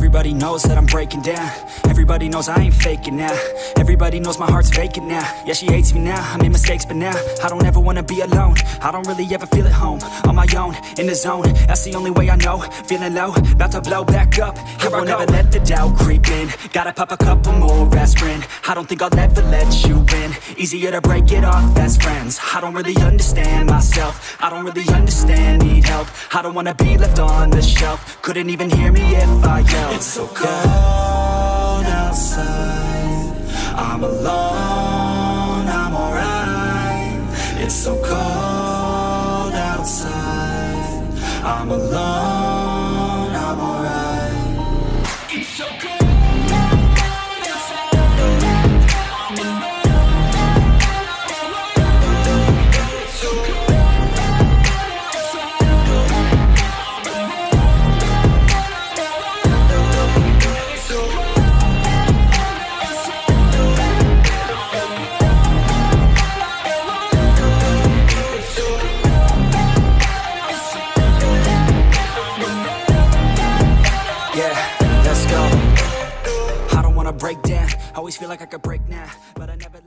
Everybody knows that I'm breaking down. Everybody knows I ain't faking now. Everybody knows my heart's vacant now. Yeah, she hates me now, I made mistakes but now I don't ever wanna be alone. I don't really ever feel at home. On my own, in the zone, that's the only way I know. Feeling low, about to blow back up. Here I never let the doubt creep in. Gotta pop a couple more aspirin. I don't think I'll ever let you in. Easier to break it off best friends. I don't really understand myself. I don't really understand, need help. I don't wanna be left on the shelf. Couldn't even hear me if I yelled. It's so cold outside. I'm alone, I'm alright. It's so cold outside. I'm alone, I'm alright. It's so cold. Break down, always feel like I could break now, but I never